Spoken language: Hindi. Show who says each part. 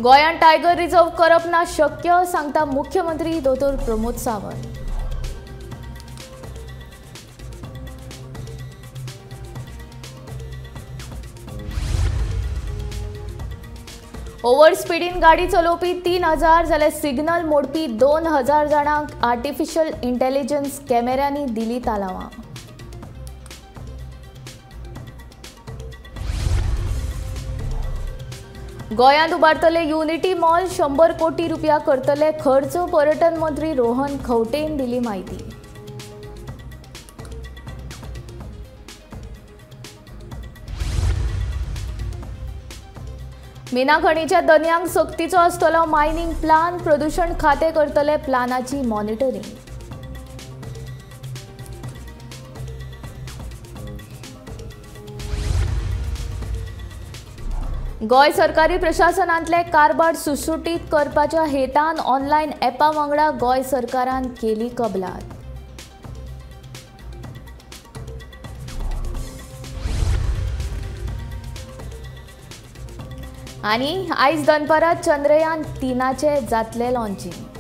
Speaker 1: गोंयांत टायगर रिझर्व करप ना शक्य, सांगता मुख्यमंत्री दोतोर प्रमोद सावंत. ओव्हर स्पीडीन गाडी चलोवपी 3000 जाल्यार सिग्नल मोडपी 2000 जाणांक आर्टिफिशियल इंटेलिजन्स कॅमेऱ्यांनी दिली तालावां. गोंयांत उबारतले युनिटी मॉल 100 कोटी रुपया करतले खर्च, पर्यटन मंत्री रोहन खंवटेन दिली माहिती. मिना खणीच्या दर्यांक सक्तीचो आसतलो मायनिंग प्लान, प्रदूषण खाते करतले प्लानाची मॉनिटरिंग. गोंय सरकारी प्रशासनांतले कारभार सुटसुटीत करपाच्या हेतान ऑनलायन ॲपा वांगडा गोंय सरकारान केली कबलात. आनी आयज दनपारां चंद्रयान 3 जातले लॉन्चिंग.